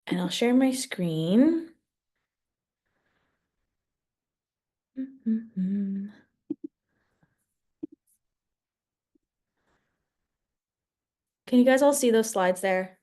And I'll share my screen. Can you guys all see those slides there?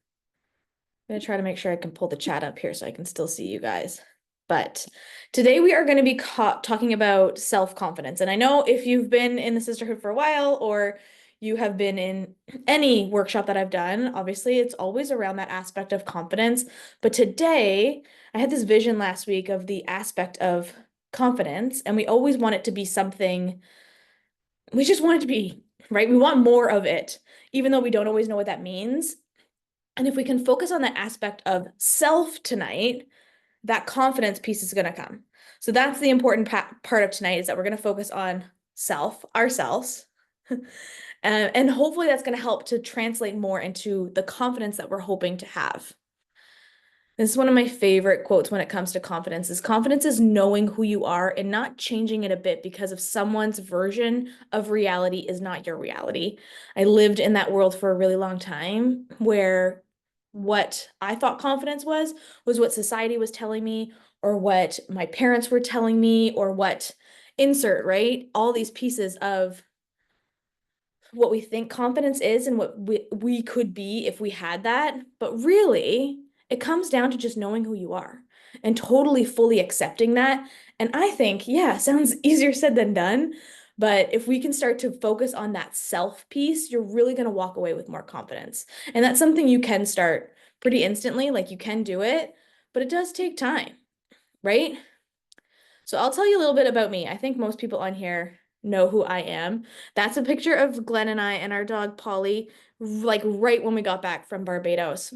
I'm going to try to make sure I can pull the chat up here so I can still see you guys. But today we are going to be talking about self-confidence. And I know if you've been in the sisterhood for a while or you have been in any workshop that I've done, obviously it's always around that aspect of confidence. But today I had this vision last week of the aspect of confidence, and we always want it to be something, we just want it to be, right? We want more of it, even though we don't always know what that means. And if we can focus on that aspect of self tonight, that confidence piece is going to come. So that's the important part of tonight, is that we're going to focus on self, ourselves. And hopefully that's going to help to translate more into the confidence that we're hoping to have. This is one of my favorite quotes when it comes to confidence. Is confidence is knowing who you are and not changing it a bit because of someone's version of reality is not your reality. I lived in that world for a really long time where what I thought confidence was what society was telling me, or what my parents were telling me, or what insert, right? All these pieces of what we think confidence is and what we could be if we had that. But really, it comes down to just knowing who you are and totally fully accepting that. And I think, yeah, sounds easier said than done. But if we can start to focus on that self piece, you're really going to walk away with more confidence. And that's something you can start pretty instantly, like you can do it, but it does take time, right? So I'll tell you a little bit about me. I think most people on here know who I am. That's a picture of Glenn and I and our dog Polly, like right when we got back from Barbados.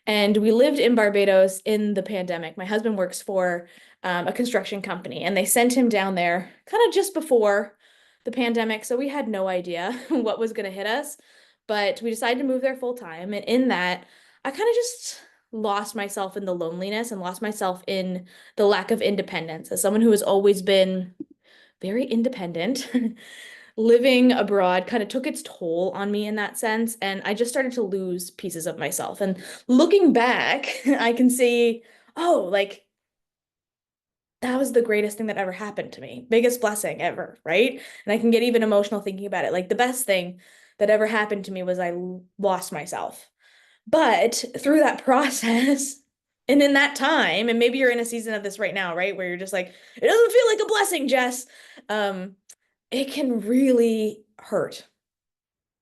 And we lived in Barbados in the pandemic. My husband works for a construction company, and they sent him down there kind of just before the pandemic. So we had no idea what was going to hit us. But we decided to move there full time. And in that, I kind of just lost myself in the loneliness and lost myself in the lack of independence. As someone who has always been very independent, living abroad kind of took its toll on me in that sense. And I just started to lose pieces of myself. And looking back, I can see, oh, like that was the greatest thing that ever happened to me. Biggest blessing ever, right? And I can get even emotional thinking about it. Like the best thing that ever happened to me was I lost myself. But through that process, and in that time, and maybe you're in a season of this right now, right? Where you're just like, it doesn't feel like a blessing, Jess. Um, it can really hurt,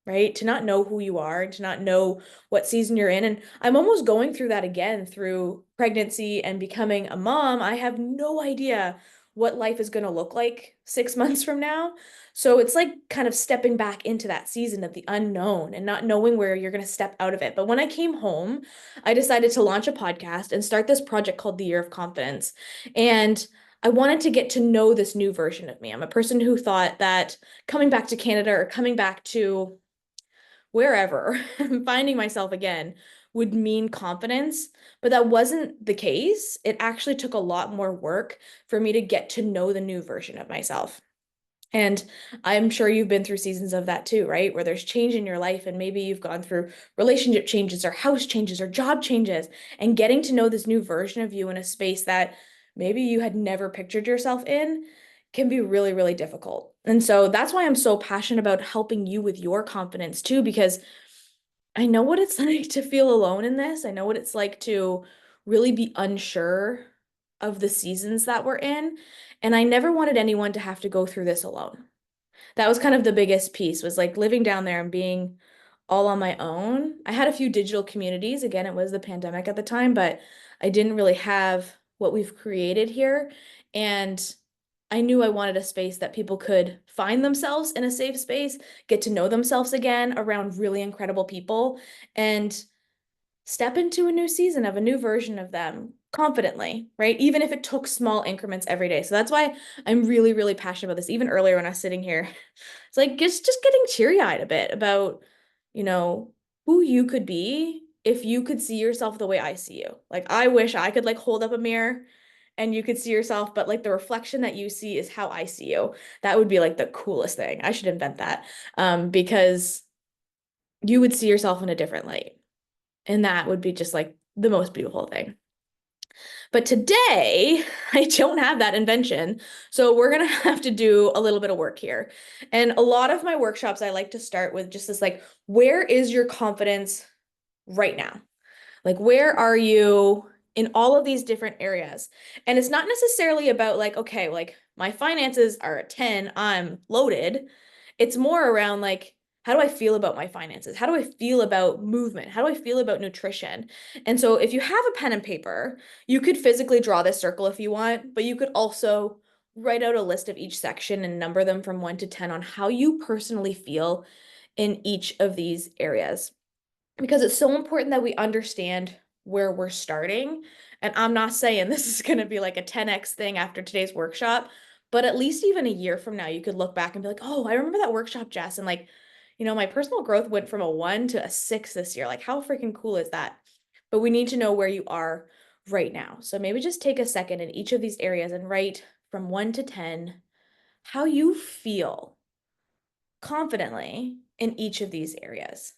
right? To not know who you are and to not know what season you're in. And I'm almost going through that again through pregnancy and becoming a mom. I have no idea what life is going to look like 6 months from now. So it's like kind of stepping back into that season of the unknown and not knowing where you're going to step out of it. But when I came home, I decided to launch a podcast and start this project called The Year of Confidence. And I wanted to get to know this new version of me. I'm a person who thought that coming back to Canada or coming back to wherever, finding myself again would mean confidence. But that wasn't the case. It actually took a lot more work for me to get to know the new version of myself. And I'm sure you've been through seasons of that too, right? Where there's change in your life, and maybe you've gone through relationship changes or house changes or job changes, and getting to know this new version of you in a space that maybe you had never pictured yourself in can be really, really difficult. And so that's why I'm so passionate about helping you with your confidence too, because I know what it's like to feel alone in this. I know what it's like to really be unsure of the seasons that we're in. And I never wanted anyone to have to go through this alone. That was kind of the biggest piece, was like living down there and being all on my own. I had a few digital communities. Again, it was the pandemic at the time, but I didn't really have what we've created here. And I knew I wanted a space that people could find themselves in, a safe space, get to know themselves again around really incredible people, and step into a new season of a new version of them confidently, right? Even if it took small increments every day. So that's why I'm really, really passionate about this. Even earlier when I was sitting here, it's like just getting teary-eyed a bit about, you know, who you could be if you could see yourself the way I see you. Like I wish I could like hold up a mirror and you could see yourself, but like the reflection that you see is how I see you. That would be like the coolest thing. I should invent that. Because you would see yourself in a different light. And that would be just like the most beautiful thing. But today, I don't have that invention. So we're going to have to do a little bit of work here. And a lot of my workshops, I like to start with just this like, where is your confidence right now? Like, where are you in all of these different areas? And it's not necessarily about like, okay, like my finances are a 10, I'm loaded. It's more around like, how do I feel about my finances? How do I feel about movement? How do I feel about nutrition? And so if you have a pen and paper, you could physically draw this circle if you want, but you could also write out a list of each section and number them from 1 to 10 on how you personally feel in each of these areas, because it's so important that we understand where we're starting. And I'm not saying this is going to be like a 10x thing after today's workshop, but at least even a year from now, you could look back and be like, oh, I remember that workshop, Jess. And like, my personal growth went from a 1 to a 6 this year. Like, how freaking cool is that? But we need to know where you are right now. So maybe just take a second in each of these areas and write from 1 to 10 how you feel confidently in each of these areas.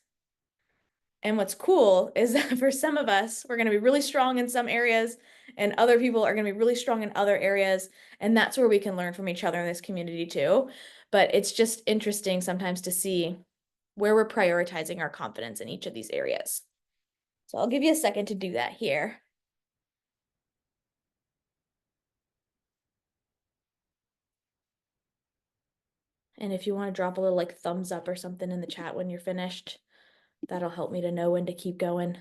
And what's cool is that for some of us, we're going to be really strong in some areas, and other people are going to be really strong in other areas. And that's where we can learn from each other in this community too. But it's just interesting sometimes to see where we're prioritizing our confidence in each of these areas. So I'll give you a second to do that here. And if you want to drop a little like thumbs up or something in the chat when you're finished, that'll help me to know when to keep going.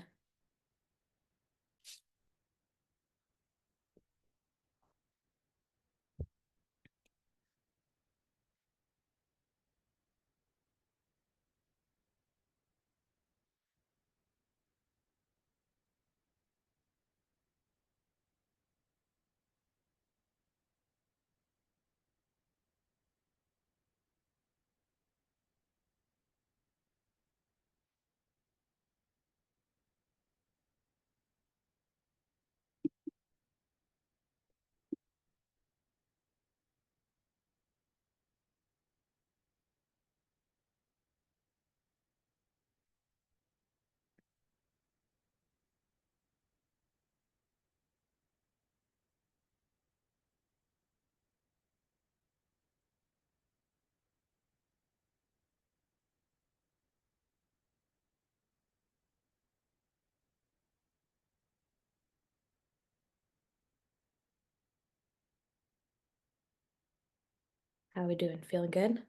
How are we doing? Feeling good?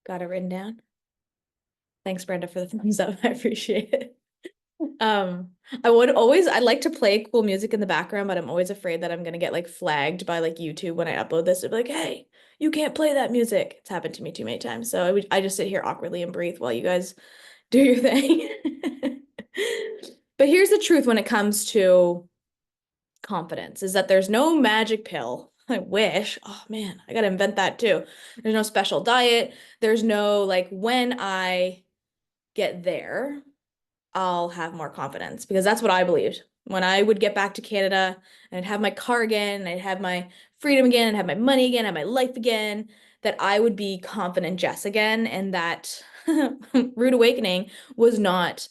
Got it written down? Thanks, Brenda, for the thumbs up. I appreciate it. Um, I'd like to play cool music in the background, but I'm always afraid that I'm gonna get like flagged by like YouTube when I upload this. It'll be like, hey, you can't play that music. It's happened to me too many times. So I just sit here awkwardly and breathe while you guys do your thing. But here's the truth when it comes to confidence, is that there's no magic pill. I wish. Oh man, I gotta invent that too. There's no special diet. There's no like when I get there, I'll have more confidence, because that's what I believed. When I would get back to Canada and I'd have my car again, and I'd have my freedom again, and have my money again, have my life again, that I would be confident Jess again, and that rude awakening was not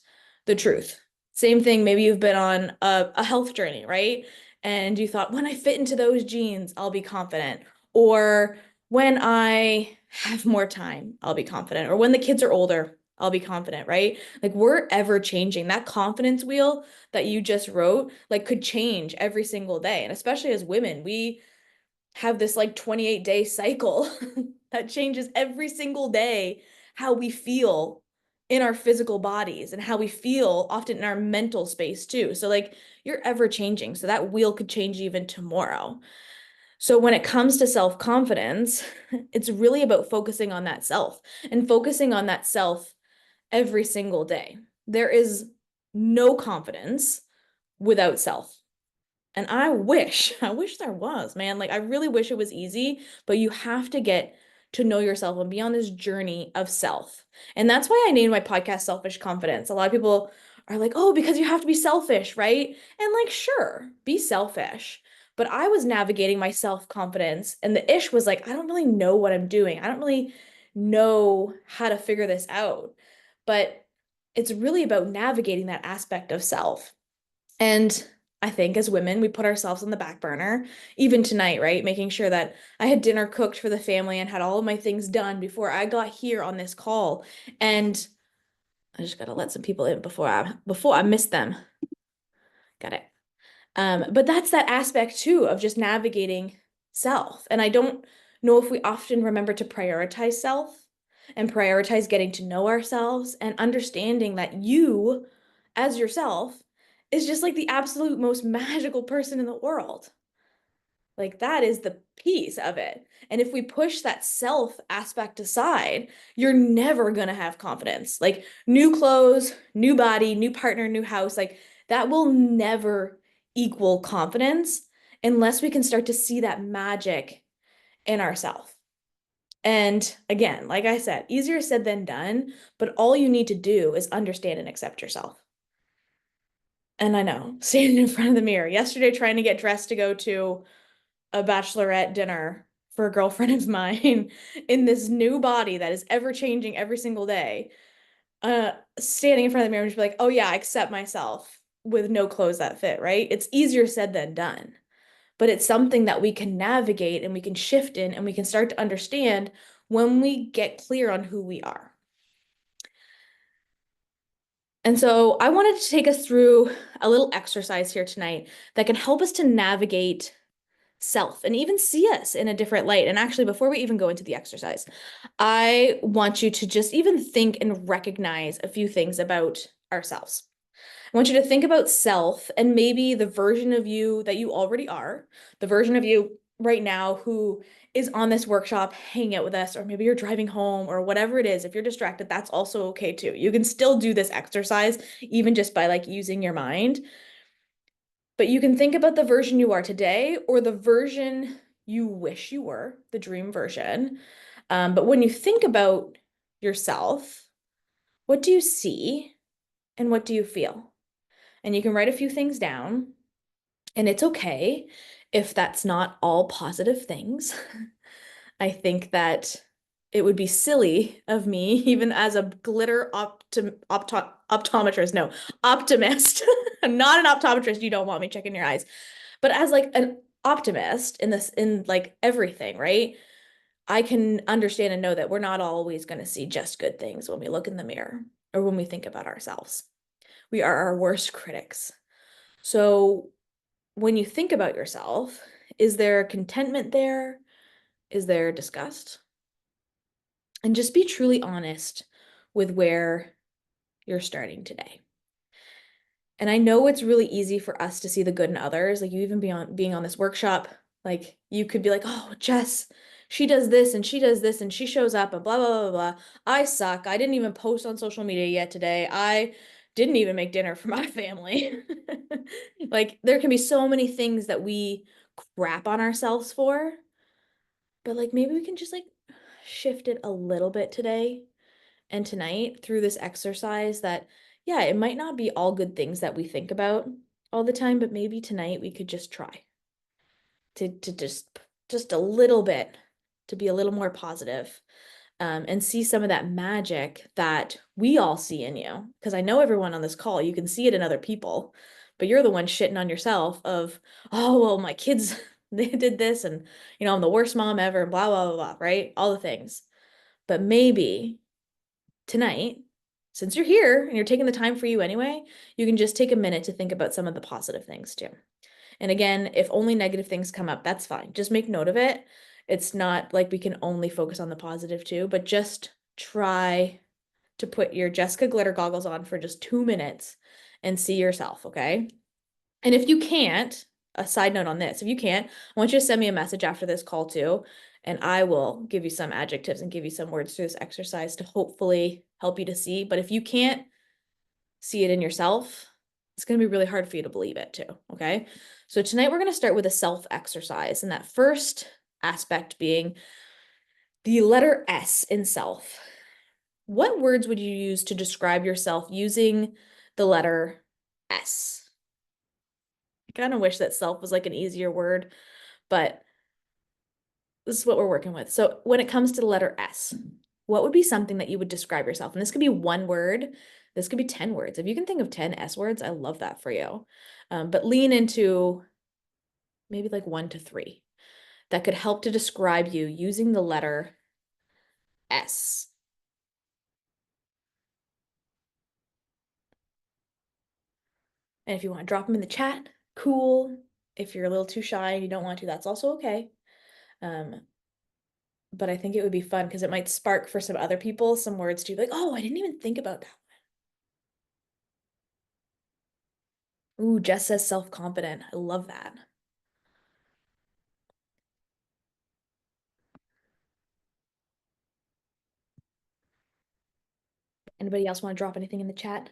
the truth. Same thing, maybe you've been on a health journey, right? And you thought, when I fit into those jeans, I'll be confident. Or when I have more time, I'll be confident. Or when the kids are older, I'll be confident, right? Like we're ever changing. That confidence wheel that you just wrote, like could change every single day. And especially as women, we have this like 28-day cycle that changes every single day how we feel in our physical bodies and how we feel often in our mental space too. So like you're ever changing. So that wheel could change even tomorrow. So when it comes to self-confidence, it's really about focusing on that self and focusing on that self every single day. There is no confidence without self. And I wish there was, man. Like, I really wish it was easy, but you have to get to know yourself and be on this journey of self. And that's why I named my podcast Selfish Confidence. A lot of people are like, oh, because you have to be selfish, right? And like, sure, be selfish. But I was navigating my self-confidence, and the ish was like, I don't really know what I'm doing. I don't really know how to figure this out. But it's really about navigating that aspect of self. And I think as women, we put ourselves on the back burner, even tonight, right? Making sure that I had dinner cooked for the family and had all of my things done before I got here on this call. And I just gotta let some people in before I miss them. Got it. But that's that aspect too of just navigating self. And I don't know if we often remember to prioritize self and prioritize getting to know ourselves and understanding that you, as yourself, is just like the absolute most magical person in the world. Like that is the piece of it. And if we push that self aspect aside, you're never gonna have confidence. Like new clothes, new body, new partner, new house, like that will never equal confidence unless we can start to see that magic in ourselves. And again, like I said, easier said than done, but all you need to do is understand and accept yourself. And I know, standing in front of the mirror yesterday, trying to get dressed to go to a bachelorette dinner for a girlfriend of mine in this new body that is ever changing every single day. Standing in front of the mirror and just be like, oh yeah, I accept myself with no clothes that fit, right? It's easier said than done. But it's something that we can navigate and we can shift in and we can start to understand when we get clear on who we are. And so I wanted to take us through a little exercise here tonight that can help us to navigate self and even see us in a different light. And actually, before we even go into the exercise, I want you to just even think and recognize a few things about ourselves. I want you to think about self and maybe the version of you that you already are, the version of you right now who is on this workshop hanging out with us, or maybe you're driving home or whatever it is. If you're distracted, that's also okay too. You can still do this exercise even just by like using your mind. But you can think about the version you are today or the version you wish you were, the dream version. But when you think about yourself, what do you see and what do you feel? And you can write a few things down, and it's okay if that's not all positive things. I think that it would be silly of me, even as a glitter optometrist, no, optimist. I'm not an optometrist. You don't want me checking your eyes. But as like an optimist in this, in like everything, right? I can understand and know that we're not always going to see just good things when we look in the mirror or when we think about ourselves. We are our worst critics. So when you think about yourself, is there contentment there? Is there disgust? And just be truly honest with where you're starting today. And I know it's really easy for us to see the good in others. Like you even being on this workshop, like you could be like, oh, Jess, she does this and she does this and she shows up and blah, blah, blah, blah. I suck. I didn't even post on social media yet today. I didn't even make dinner for my family. Like there can be so many things that we crap on ourselves for, but like maybe we can just like shift it a little bit today and tonight through this exercise that, yeah, it might not be all good things that we think about all the time, but maybe tonight we could just try to just a little bit to be a little more positive, and see some of that magic that we all see in you. Because I know everyone on this call, you can see it in other people, but you're the one shitting on yourself of, oh, well, my kids, they did this, and I'm the worst mom ever, blah, blah, blah, blah, right? All the things. But maybe tonight, since you're here and you're taking the time for you anyway, you can just take a minute to think about some of the positive things too. And again, if only negative things come up, that's fine. Just make note of it. It's not like we can only focus on the positive too, but just try to put your Jessica glitter goggles on for just 2 minutes and see yourself, okay? And if you can't, a side note on this, if you can't, I want you to send me a message after this call too, and I will give you some adjectives and give you some words through this exercise to hopefully help you to see. But if you can't see it in yourself, it's going to be really hard for you to believe it too, okay? So tonight we're going to start with a self exercise, and that first aspect being the letter S in self. What words would you use to describe yourself using the letter S? I kind of wish that self was like an easier word, but this is what we're working with. So when it comes to the letter S, what would be something that you would describe yourself? And this could be one word This could be 10 words. If you can think of 10 S words, I love that for you. But lean into maybe like 1 to 3 that could help to describe you using the letter S. And if you want to drop them in the chat, cool. If you're a little too shy and you don't want to, that's also okay. But I think it would be fun because it might spark for some other people some words to be like, oh, I didn't even think about that. Ooh, Jess says self-confident. I love that. Anybody else want to drop anything in the chat?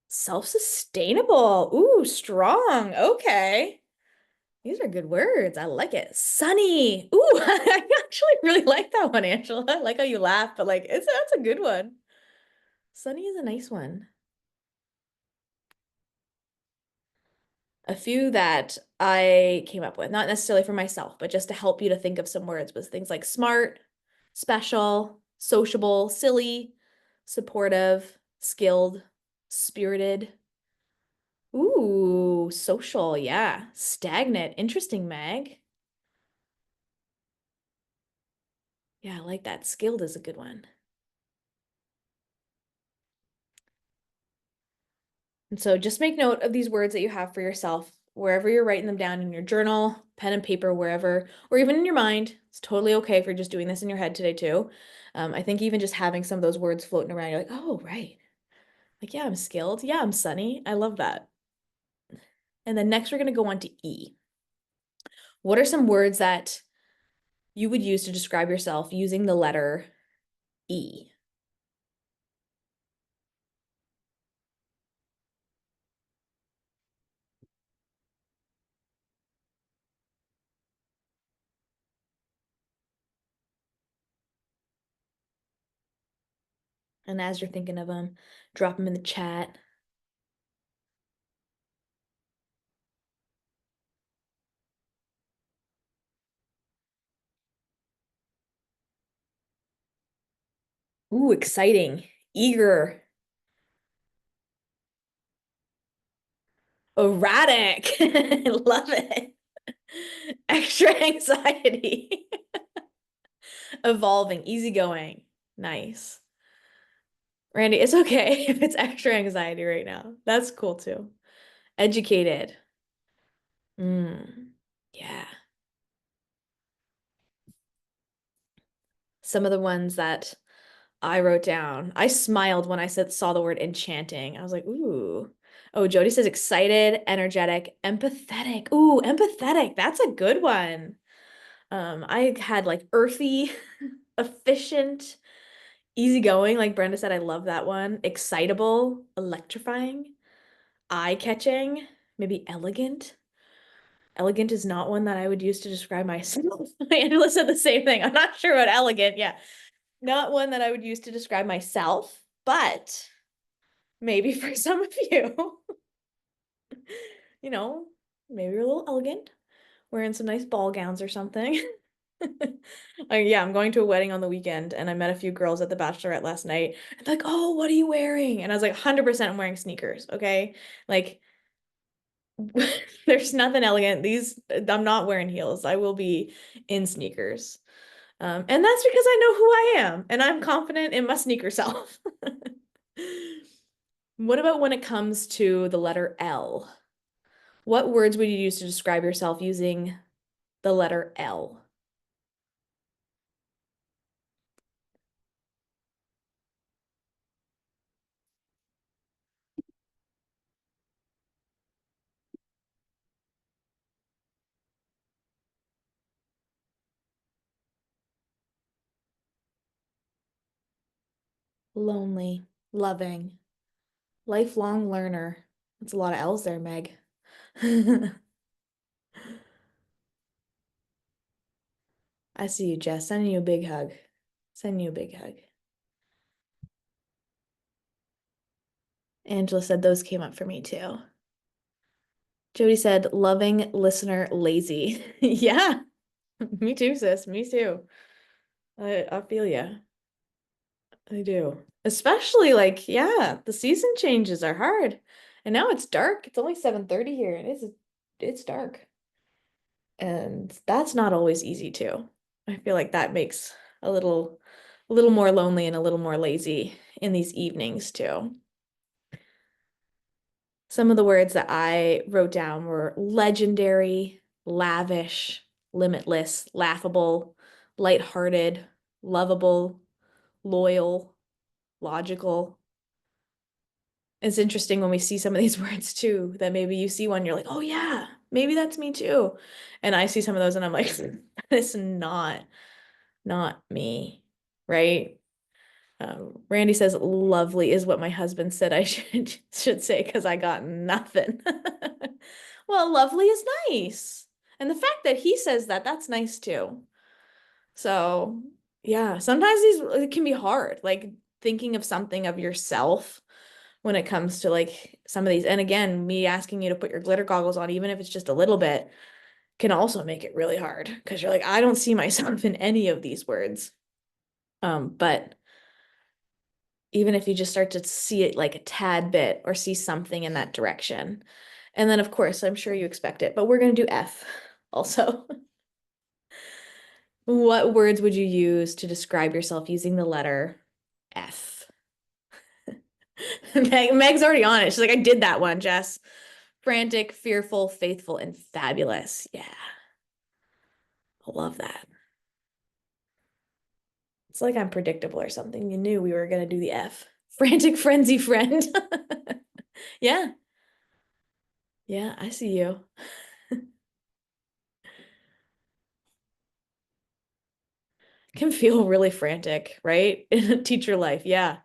Self-sustainable. Ooh, strong. Okay. These are good words. I like it. Sunny. Ooh, I actually really like that one, Angela. I like how you laugh, but like that's a good one. Sunny is a nice one. A few that I came up with, not necessarily for myself, but just to help you to think of some words, was things like smart, special, sociable, silly, supportive, skilled, spirited. Ooh, social, yeah. Stagnant, interesting, Meg. Yeah, I like that. Skilled is a good one. And so just make note of these words that you have for yourself, wherever you're writing them down in your journal, pen and paper, wherever, or even in your mind. It's totally okay if you're just doing this in your head today too. I think even just having some of those words floating around, you're like, oh, right. Like, yeah, I'm skilled. Yeah, I'm sunny. I love that. And then next we're going to go on to E. What are some words that you would use to describe yourself using the letter E? And as you're thinking of them, drop them in the chat. Ooh, exciting, eager, erratic. Love it. Extra anxiety. Evolving, easygoing. Nice. Randy, it's okay if it's extra anxiety right now. That's cool too. Educated. Yeah. Some of the ones that I wrote down. I smiled when I saw the word enchanting. I was like, ooh. Oh, Jody says excited, energetic, empathetic. Ooh, empathetic. That's a good one. I had like earthy, efficient, easygoing. Like Brenda said, I love that one. Excitable, electrifying, eye-catching, maybe elegant. Elegant is not one that I would use to describe myself. Angela said the same thing. I'm not sure about elegant. Yeah. Not one that I would use to describe myself, but maybe for some of you, you know, maybe you're a little elegant, wearing some nice ball gowns or something. Yeah, I'm going to a wedding on the weekend and I met a few girls at the bachelorette last night. And like, oh, what are you wearing? And I was like, 100% I'm wearing sneakers, okay? Like, there's nothing elegant. I'm not wearing heels. I will be in sneakers. And that's because I know who I am and I'm confident in my sneaker self. What about when it comes to the letter L? What words would you use to describe yourself using the letter L? Lonely, loving, lifelong learner. That's a lot of L's there, Meg. I see you, Jess. Sending you a big hug. Sending you a big hug. Angela said those came up for me too. Jody said loving, listener, lazy. Yeah, me too, sis. Me too. I feel ya. I do. Especially like, yeah, the season changes are hard. And now it's dark. It's only 7:30 here. It's dark. And that's not always easy too. I feel like that makes a little more lonely and a little more lazy in these evenings too. Some of the words that I wrote down were legendary, lavish, limitless, laughable, lighthearted, lovable, loyal, logical. It's interesting when we see some of these words too, that maybe you see one, you're like, oh yeah, maybe that's me too. And I see some of those and I'm like, it's not me, right? Randy says lovely is what my husband said I should say because I got nothing. Well, lovely is nice. And the fact that he says that, that's nice too. So, yeah, sometimes these it can be hard, like thinking of something of yourself when it comes to like some of these. And again, me asking you to put your glitter goggles on, even if it's just a little bit, can also make it really hard because you're like, I don't see myself in any of these words. But even if you just start to see it like a tad bit or see something in that direction. And then, of course, I'm sure you expect it, but we're going to do F also. What words would you use to describe yourself using the letter F? Meg's already on it. She's like, I did that one, Jess. Frantic, fearful, faithful, and fabulous. Yeah, I love that. It's like I'm predictable or something. You knew we were going to do the F. Frantic, frenzy, friend. Yeah, yeah, I see you. Can feel really frantic, right? In a teacher life. Yeah.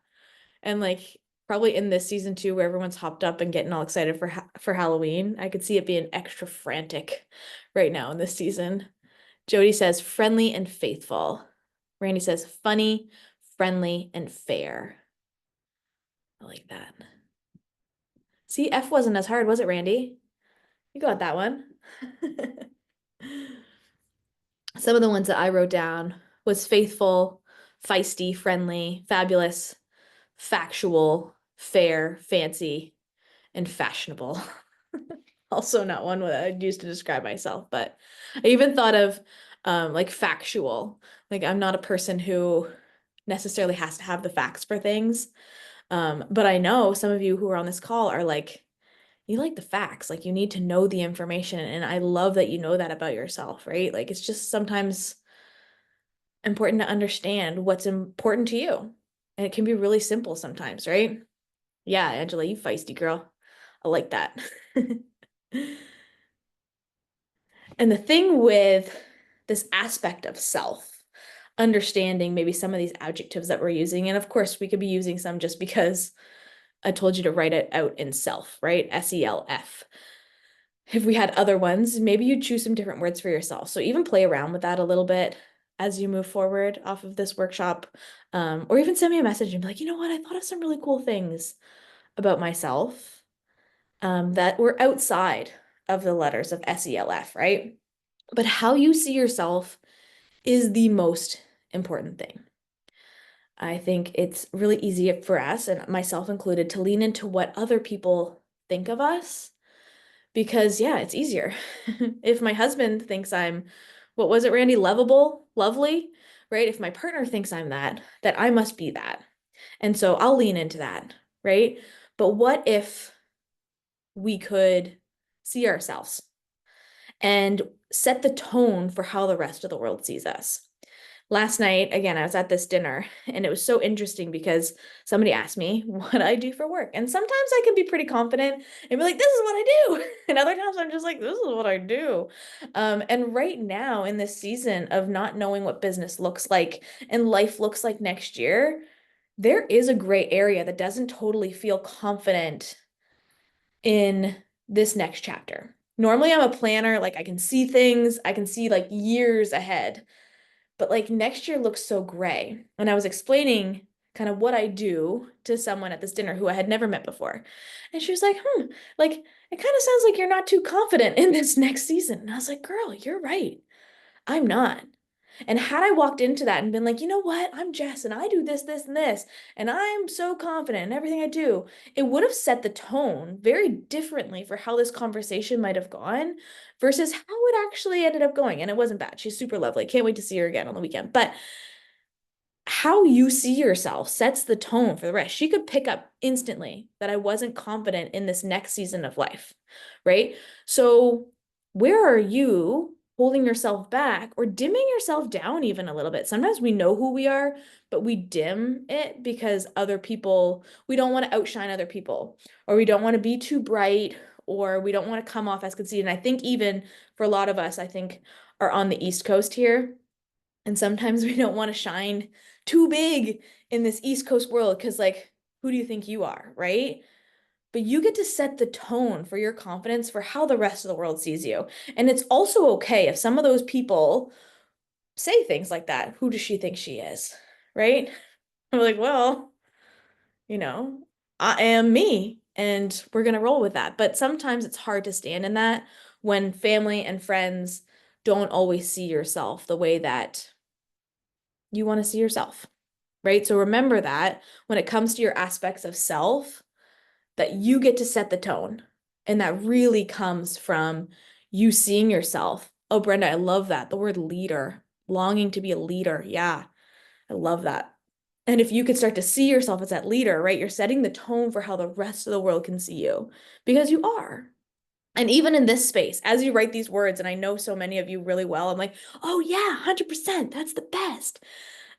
And like probably in this season too, where everyone's hopped up and getting all excited for Halloween, I could see it being extra frantic right now in this season. Jody says friendly and faithful. Randy says funny, friendly, and fair. I like that. See, F wasn't as hard, was it, Randy? You got that one. Some of the ones that I wrote down was faithful, feisty, friendly, fabulous, factual, fair, fancy, and fashionable. Also not one that I'd use to describe myself, but I even thought of like factual. Like I'm not a person who necessarily has to have the facts for things. But I know some of you who are on this call are like, you like the facts, like you need to know the information. And I love that you know that about yourself, right? Like it's just sometimes important to understand what's important to you. And it can be really simple sometimes, right? Yeah, Angela, you feisty girl. I like that. And the thing with this aspect of self, understanding maybe some of these adjectives that we're using, and of course, we could be using some just because I told you to write it out in self, right? SELF. If we had other ones, maybe you'd choose some different words for yourself. So even play around with that a little bit as you move forward off of this workshop. Or even send me a message and be like, you know what? I thought of some really cool things about myself that were outside of the letters of SELF, right? But how you see yourself is the most important thing. I think it's really easy for us, and myself included, to lean into what other people think of us because, yeah, it's easier. If my husband thinks I'm, what was it, Randy? Lovable, lovely, right? If my partner thinks I'm that, that I must be that. And so I'll lean into that, right? But what if we could see ourselves and set the tone for how the rest of the world sees us? Last night, again, I was at this dinner and it was so interesting because somebody asked me what I do for work. And sometimes I can be pretty confident and be like, this is what I do. And other times I'm just like, this is what I do. And right now in this season of not knowing what business looks like and life looks like next year, there is a gray area that doesn't totally feel confident in this next chapter. Normally I'm a planner, like I can see things, I can see like years ahead. But like next year looks so gray. And I was explaining kind of what I do to someone at this dinner who I had never met before. And she was like, like it kind of sounds like you're not too confident in this next season. And I was like, girl, you're right. I'm not. And had I walked into that and been like, you know what, I'm Jess and I do this, this, and this, and I'm so confident in everything I do, it would have set the tone very differently for how this conversation might have gone versus how it actually ended up going. And it wasn't bad. She's super lovely. Can't wait to see her again on the weekend. But how you see yourself sets the tone for the rest. She could pick up instantly that I wasn't confident in this next season of life, right? So, where are you holding yourself back or dimming yourself down even a little bit? Sometimes we know who we are, but we dim it because other people, we don't want to outshine other people, or we don't want to be too bright, or we don't want to come off as conceited. And I think even for a lot of us, I think are on the East Coast here and sometimes we don't want to shine too big in this East Coast world because, like, who do you think you are, right? But you get to set the tone for your confidence for how the rest of the world sees you. And it's also okay if some of those people say things like that. Who does she think she is? Right? I'm like, well, you know, I am me and we're going to roll with that. But sometimes it's hard to stand in that when family and friends don't always see yourself the way that you want to see yourself, right? So remember that when it comes to your aspects of self, that you get to set the tone. And that really comes from you seeing yourself. Oh, Brenda, I love that. The word leader, longing to be a leader. Yeah, I love that. And if you could start to see yourself as that leader, right, you're setting the tone for how the rest of the world can see you because you are. And even in this space, as you write these words, and I know so many of you really well, I'm like, oh, yeah, 100%. That's the best.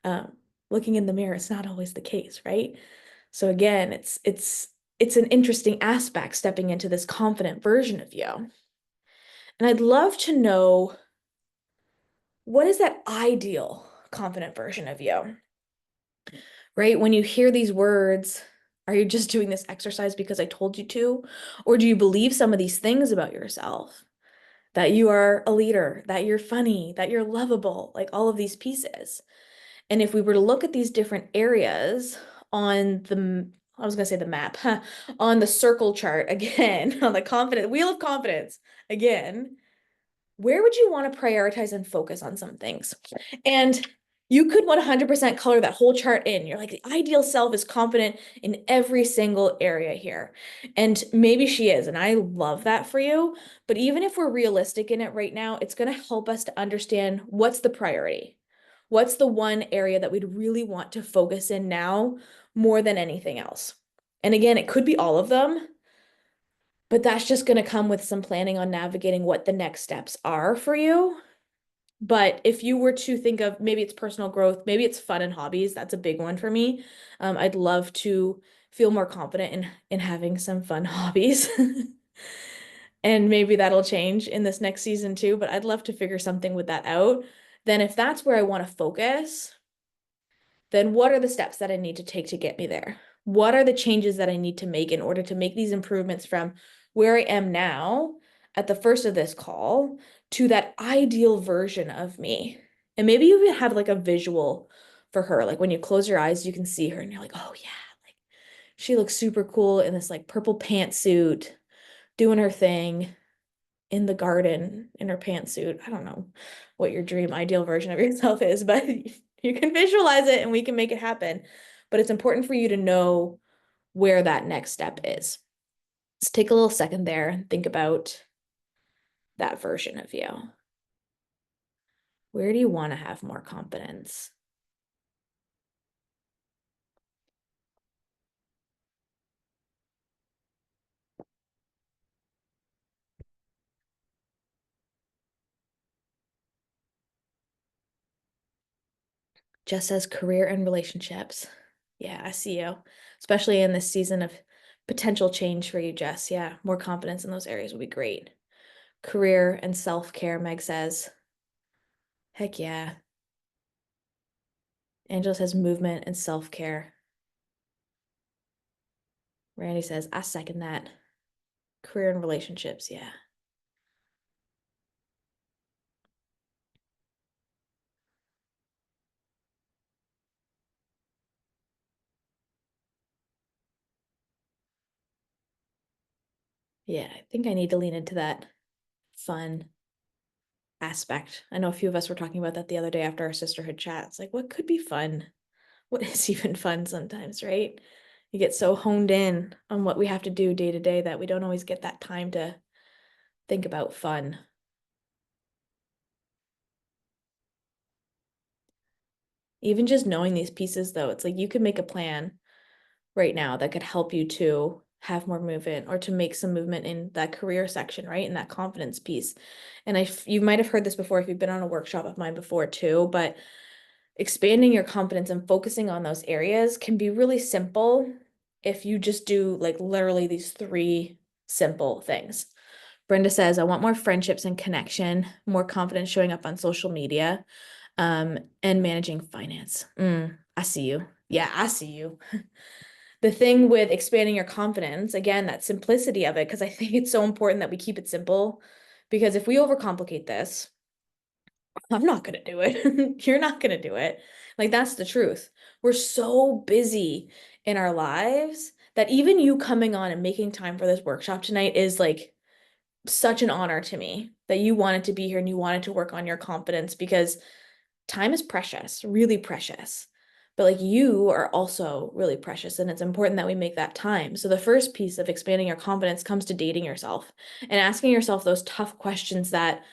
um, Looking in the mirror is not always the case, right? So again, it's an interesting aspect stepping into this confident version of you. And I'd love to know, what is that ideal confident version of you, right? When you hear these words, are you just doing this exercise because I told you to? Or do you believe some of these things about yourself? That you are a leader, that you're funny, that you're lovable, like all of these pieces. And if we were to look at these different areas on the, I was going to say the map, huh, on the circle chart again, on the confident wheel of confidence again, where would you want to prioritize and focus on some things? And you could 100% color that whole chart in. You're like, the ideal self is confident in every single area here. And maybe she is, and I love that for you. But even if we're realistic in it right now, it's going to help us to understand what's the priority. What's the one area that we'd really want to focus in now more than anything else? And again, it could be all of them, but that's just going to come with some planning on navigating what the next steps are for you. But if you were to think of, maybe it's personal growth, maybe it's fun and hobbies, that's a big one for me. I'd love to feel more confident in having some fun hobbies. And maybe that'll change in this next season too, but I'd love to figure something with that out. Then if that's where I want to focus, then what are the steps that I need to take to get me there? What are the changes that I need to make in order to make these improvements from where I am now at the first of this call to that ideal version of me? And maybe you even have like a visual for her. Like when you close your eyes, you can see her and you're like, oh yeah, like she looks super cool in this like purple pantsuit, doing her thing in the garden in her pantsuit. I don't know what your dream ideal version of yourself is, but you can visualize it and we can make it happen. But it's important for you to know where that next step is. Let's take a little second there and think about that version of you. Where do you want to have more confidence? Just as career and relationships. Yeah, I see you, especially in this season of potential change for you, Jess. Yeah, more confidence in those areas would be great. Career and self-care, Meg says. Heck yeah. Angela says movement and self-care. Randy says, I second that. Career and relationships, yeah. Yeah, I think I need to lean into that fun aspect. I know a few of us were talking about that the other day after our sisterhood chat. It's like, what could be fun? What is even fun sometimes, right? You get so honed in on what we have to do day to day that we don't always get that time to think about fun. Even just knowing these pieces, though, it's like you could make a plan right now that could help you to have more movement or to make some movement in that career section, right? In that confidence piece. And you might have heard this before if you've been on a workshop of mine before too, but expanding your confidence and focusing on those areas can be really simple if you just do like literally these three simple things. Brenda says, I want more friendships and connection, more confidence showing up on social media, and managing finance. I see you. Yeah, I see you. The thing with expanding your confidence, again, that simplicity of it, because I think it's so important that we keep it simple. Because if we overcomplicate this, I'm not going to do it. You're not going to do it. Like, that's the truth. We're so busy in our lives that even you coming on and making time for this workshop tonight is like such an honor to me that you wanted to be here and you wanted to work on your confidence because time is precious, really precious. But like you are also really precious, and it's important that we make that time. So the first piece of expanding your confidence comes to dating yourself and asking yourself those tough questions that,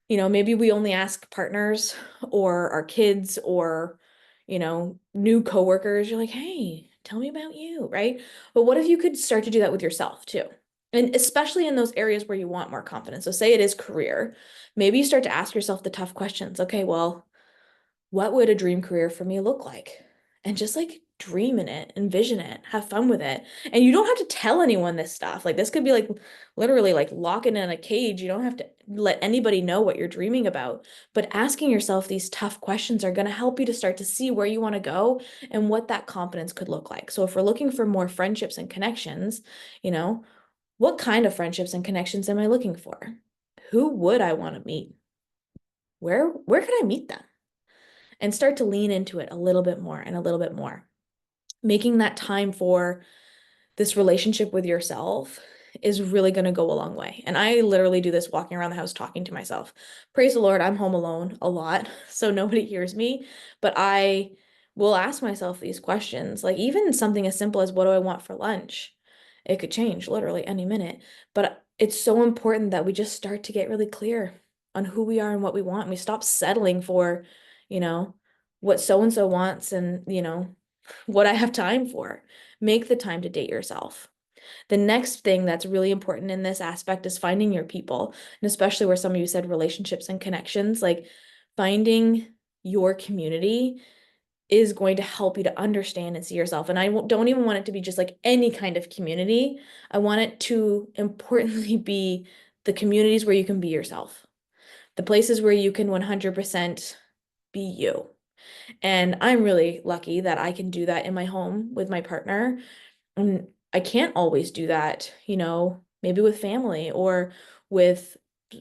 maybe we only ask partners or our kids or, new coworkers. You're like, hey, tell me about you, right? But what if you could start to do that with yourself too? And especially in those areas where you want more confidence. So say it is career. Maybe you start to ask yourself the tough questions. Okay, well, what would a dream career for me look like? And just like dream in it, envision it, have fun with it. And you don't have to tell anyone this stuff. Like this could be like literally like locking in a cage. You don't have to let anybody know what you're dreaming about. But asking yourself these tough questions are going to help you to start to see where you want to go and what that confidence could look like. So if we're looking for more friendships and connections, what kind of friendships and connections am I looking for? Who would I want to meet? Where could I meet them? And start to lean into it a little bit more and a little bit more. Making that time for this relationship with yourself is really going to go a long way. And I literally do this walking around the house talking to myself. Praise the Lord, I'm home alone a lot, so nobody hears me, but I will ask myself these questions, like even something as simple as what do I want for lunch? It could change literally any minute, but it's so important that we just start to get really clear on who we are and what we want. And we stop settling for, you know, what so and so wants and, what I have time for. Make the time to date yourself. The next thing that's really important in this aspect is finding your people, and especially where some of you said relationships and connections, like finding your community is going to help you to understand and see yourself. And I don't even want it to be just like any kind of community. I want it to importantly be the communities where you can be yourself, the places where you can 100% be you. And I'm really lucky that I can do that in my home with my partner. And I can't always do that, maybe with family or with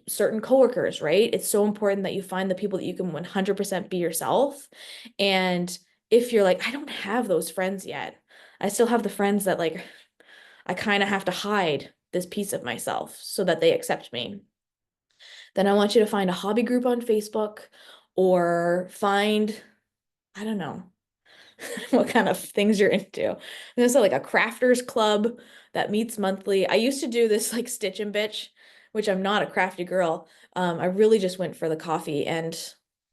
certain coworkers, right? It's so important that you find the people that you can 100% be yourself. And if you're like, I don't have those friends yet, I still have the friends that like I kind of have to hide this piece of myself so that they accept me. Then I want you to find a hobby group on Facebook or find, I don't know, what kind of things you're into. There's like a crafters club that meets monthly. I used to do this like stitch and bitch, which I'm not a crafty girl. I really just went for the coffee and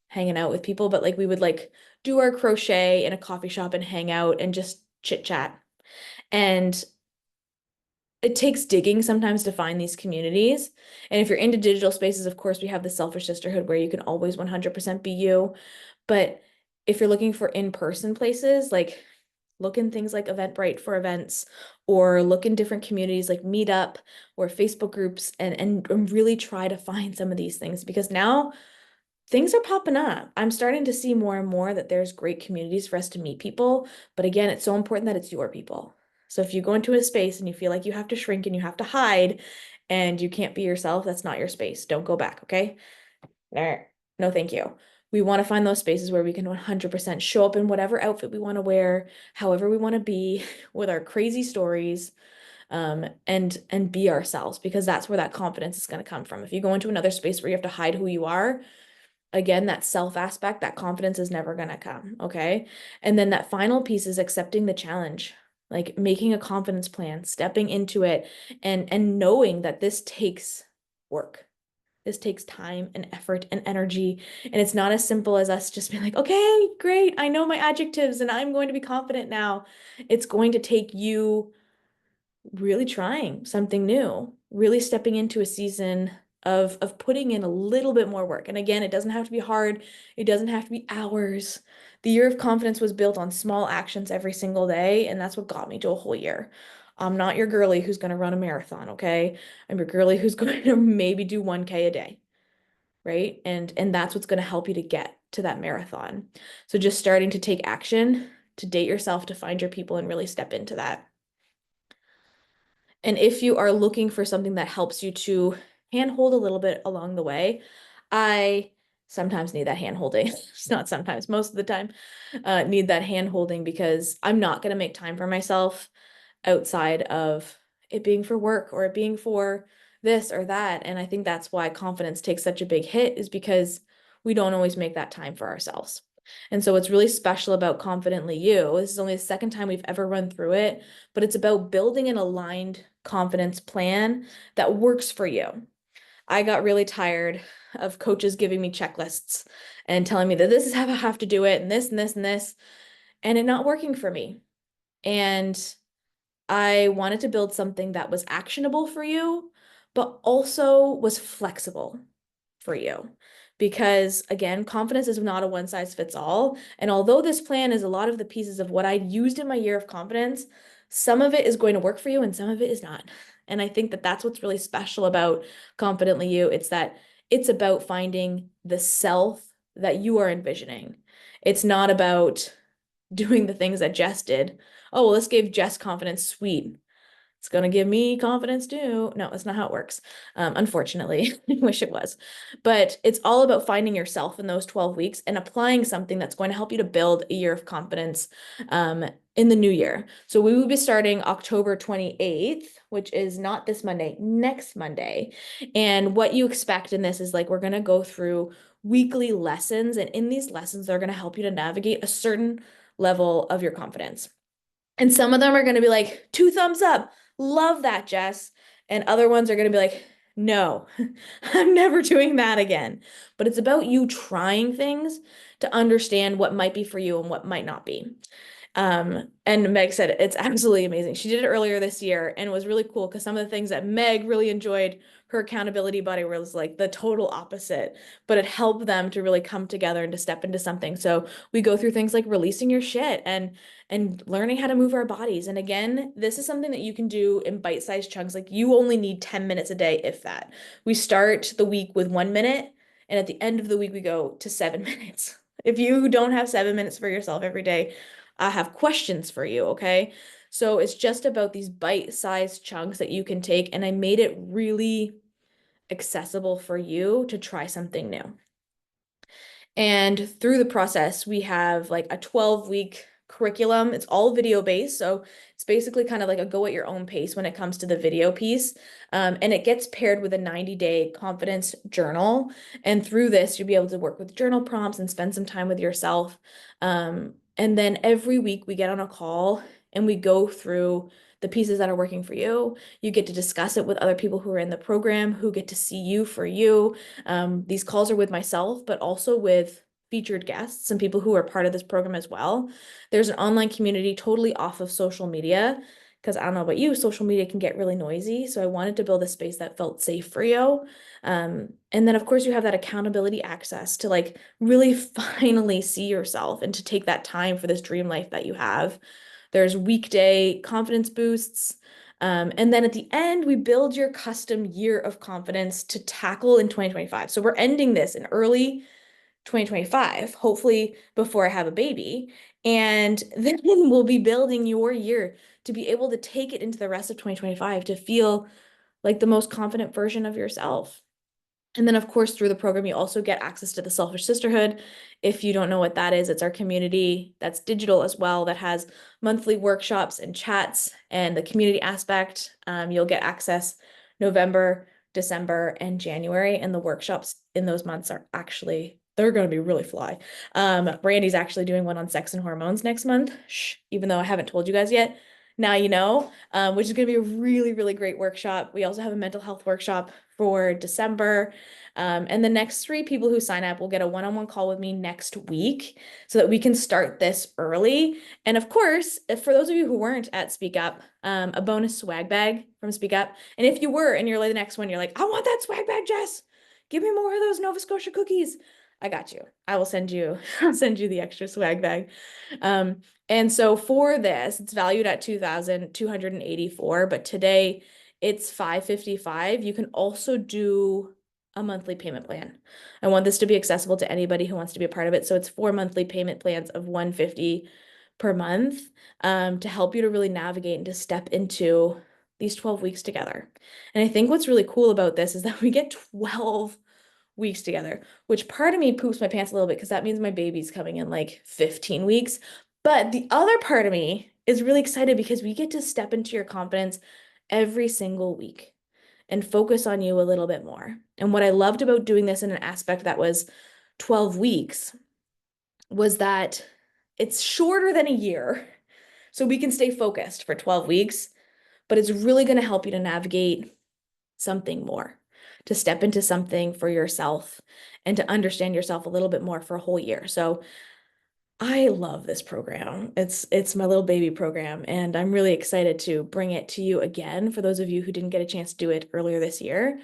hanging out with people, but like we would like do our crochet in a coffee shop and hang out and just chit chat. And it takes digging sometimes to find these communities. And if you're into digital spaces, of course, we have the Selfish Sisterhood where you can always 100% be you. But if you're looking for in-person places, like look in things like Eventbrite for events, or look in different communities like Meetup or Facebook groups and really try to find some of these things because now things are popping up. I'm starting to see more and more that there's great communities for us to meet people. But again, it's so important that it's your people. So if you go into a space and you feel like you have to shrink and you have to hide and you can't be yourself, that's not your space. Don't go back, okay? No, thank you. We want to find those spaces where we can 100% show up in whatever outfit we want to wear, however we want to be, with our crazy stories, and be ourselves, because that's where that confidence is going to come from. If you go into another space where you have to hide who you are, again, that self aspect, that confidence is never going to come. Okay. And then that final piece is accepting the challenge, like making a confidence plan, stepping into it, and knowing that this takes work. This takes time and effort and energy. And it's not as simple as us just being like, okay, great, I know my adjectives and I'm going to be confident now. It's going to take you really trying something new, really stepping into a season of putting in a little bit more work. And again, it doesn't have to be hard. It doesn't have to be hours. The year of confidence was built on small actions every single day, and that's what got me to a whole year. I'm not your girly who's going to run a marathon, okay? I'm your girly who's going to maybe do 1K a day, right? And that's what's going to help you to get to that marathon. So just starting to take action, to date yourself, to find your people and really step into that. And if you are looking for something that helps you to handhold a little bit along the way, I sometimes need that hand holding. It's not sometimes, most of the time, need that hand holding, because I'm not going to make time for myself outside of it being for work or it being for this or that. And I think that's why confidence takes such a big hit, is because we don't always make that time for ourselves. And so what's really special about Confidently You, this is only the second time we've ever run through it, but it's about building an aligned confidence plan that works for you. I got really tired of coaches giving me checklists and telling me that this is how I have to do it and this and this and this, and it not working for me. And I wanted to build something that was actionable for you, but also was flexible for you. Because again, confidence is not a one size fits all. And although this plan is a lot of the pieces of what I used in my year of confidence, some of it is going to work for you and some of it is not. And I think that that's what's really special about Confidently You. It's that it's about finding the self that you are envisioning. It's not about doing the things that Jess did. Oh, well, this gave Jess confidence. Sweet. It's going to give me confidence too. No, that's not how it works. Unfortunately, I wish it was. But it's all about finding yourself in those 12 weeks and applying something that's going to help you to build a year of confidence in the new year. So we will be starting October 28th, which is not this Monday, next Monday. And what you expect in this is like we're going to go through weekly lessons. And in these lessons, they're going to help you to navigate a certain level of your confidence. And some of them are going to be like, 2 thumbs up. Love that, Jess. And other ones are going to be like, no, I'm never doing that again. But it's about you trying things to understand what might be for you and what might not be. And Meg said it's absolutely amazing. She did it earlier this year and it was really cool because some of the things that Meg really enjoyed, her accountability buddy was like the total opposite, but it helped them to really come together and to step into something. So we go through things like releasing your shit and learning how to move our bodies. And again, this is something that you can do in bite-sized chunks. Like you only need 10 minutes a day, if that. We start the week with 1 minute, and at the end of the week, we go to 7 minutes. If you don't have 7 minutes for yourself every day, I have questions for you, okay? So it's just about these bite-sized chunks that you can take, and I made it really accessible for you to try something new. And through the process, we have like a 12-week curriculum. It's all video based. So it's basically kind of like a go at your own pace when it comes to the video piece. And it gets paired with a 90-day confidence journal. And through this, you'll be able to work with journal prompts and spend some time with yourself. And then every week we get on a call and we go through the pieces that are working for you. You get to discuss it with other people who are in the program, who get to see you for you. These calls are with myself, but also with featured guests and people who are part of this program as well. There's an online community totally off of social media, because I don't know about you, social media can get really noisy. So I wanted to build a space that felt safe for you. And then of course you have that accountability access to like really finally see yourself and to take that time for this dream life that you have. There's weekday confidence boosts. And then at the end, we build your custom year of confidence to tackle in 2025. So we're ending this in early 2025, hopefully before I have a baby. And then we'll be building your year to be able to take it into the rest of 2025 to feel like the most confident version of yourself. And then, of course, through the program, you also get access to the Selfish Sisterhood. If you don't know what that is, it's our community that's digital as well, that has monthly workshops and chats and the community aspect. You'll get access November, December, and January. And the workshops in those months are actually, they're going to be really fly. Brandy's actually doing one on sex and hormones next month. Shh, even though I haven't told you guys yet. Now you know, which is going to be a really, really great workshop. We also have a mental health workshop for December. And the next 3 people who sign up will get a one-on-one call with me next week so that we can start this early. And of course, if for those of you who weren't at Speak Up, a bonus swag bag from Speak Up. And if you were and you're like the next one, you're like, I want that swag bag, Jess. Give me more of those Nova Scotia cookies. I got you. I will send you, I'll send you the extra swag bag. And so for this, it's valued at 2,284, but today it's 555. You can also do a monthly payment plan. I want this to be accessible to anybody who wants to be a part of it. So it's 4 monthly payment plans of 150 per month, to help you to really navigate and to step into these 12 weeks together. And I think what's really cool about this is that we get 12 weeks together, which part of me poops my pants a little bit because that means my baby's coming in like 15 weeks. But the other part of me is really excited because we get to step into your confidence every single week and focus on you a little bit more. And what I loved about doing this in an aspect that was 12 weeks was that it's shorter than a year. So we can stay focused for 12 weeks, but it's really going to help you to navigate something more, to step into something for yourself and to understand yourself a little bit more for a whole year. So I love this program. It's my little baby program, and I'm really excited to bring it to you again for those of you who didn't get a chance to do it earlier this year.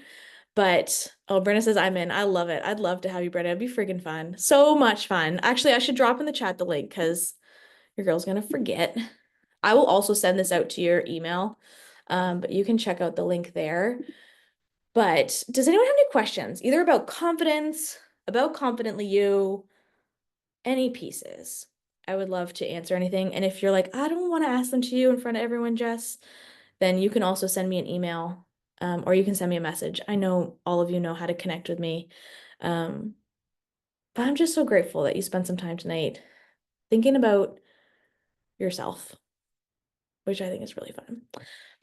But oh, Brenna says I'm in. I love it. I'd love to have you, Brenna. It'd be freaking fun. So much fun. Actually, I should drop in the chat the link because your girl's gonna forget. I will also send this out to your email, but you can check out the link there. But does anyone have any questions, either about confidence, about Confidently You, any pieces? I would love to answer anything. And if you're like, I don't want to ask them to you in front of everyone, Jess, then you can also send me an email, or you can send me a message. I know all of you know how to connect with me. Um, but I'm just so grateful that you spent some time tonight thinking about yourself, which I think is really fun.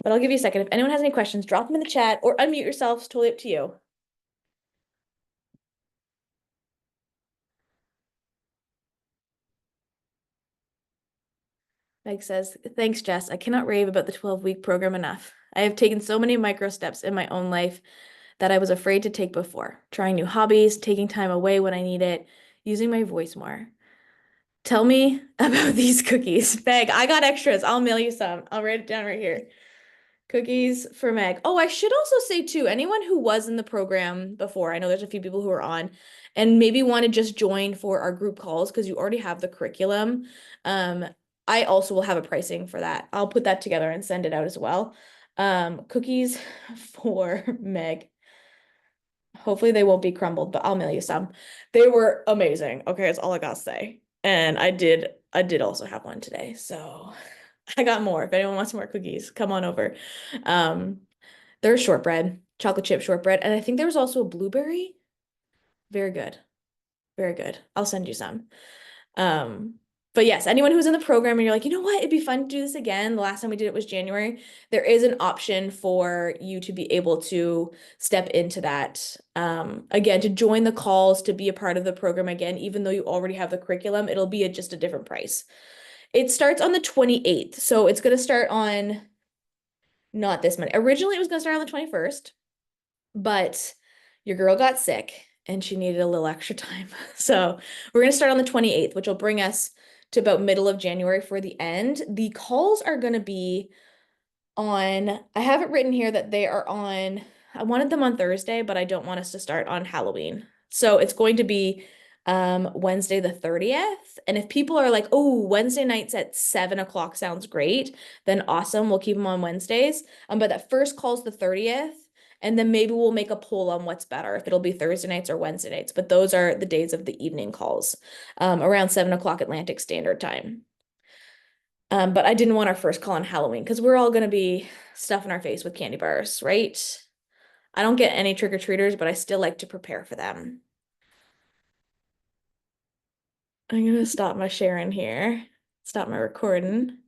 But I'll give you a second. If anyone has any questions, drop them in the chat or unmute yourself. It's totally up to you. Meg says, thanks, Jess. I cannot rave about the 12-week program enough. I have taken so many micro steps in my own life that I was afraid to take before. Trying new hobbies, taking time away when I need it, using my voice more. Tell me about these cookies. Meg, I got extras. I'll mail you some. I'll write it down right here. Cookies for Meg. Oh, I should also say too, anyone who was in the program before, I know there's a few people who are on and maybe want to just join for our group calls because you already have the curriculum. I also will have a pricing for that. I'll put that together and send it out as well. Cookies for Meg. Hopefully they won't be crumbled, but I'll mail you some. They were amazing. Okay, that's all I gotta say. And I did also have one today. So I got more. If anyone wants more cookies, come on over. Um, there's shortbread, chocolate chip shortbread, and I think there was also a blueberry. Very good. Very good. I'll send you some. Um, but yes, anyone who's in the program and you're like, you know what, it'd be fun to do this again. The last time we did it was January. There is an option for you to be able to step into that. Again, to join the calls, to be a part of the program again, even though you already have the curriculum, it'll be at just a different price. It starts on the 28th. So it's going to start on not this Monday. Originally, it was going to start on the 21st, but your girl got sick and she needed a little extra time. So we're going to start on the 28th, which will bring us to about middle of January for the end. The calls are going to be on, I have it written here that they are on, I wanted them on Thursday, but I don't want us to start on Halloween. So it's going to be Wednesday the 30th. And if people are like, oh, Wednesday nights at 7 o'clock sounds great, then awesome. We'll keep them on Wednesdays. But that first call's the 30th. And then maybe we'll make a poll on what's better, if it'll be Thursday nights or Wednesday nights. But those are the days of the evening calls, around 7 o'clock Atlantic Standard Time. But I didn't want our first call on Halloween because we're all going to be stuffing our face with candy bars, right? I don't get any trick-or-treaters, but I still like to prepare for them. I'm gonna stop my sharing here. Stop my recording.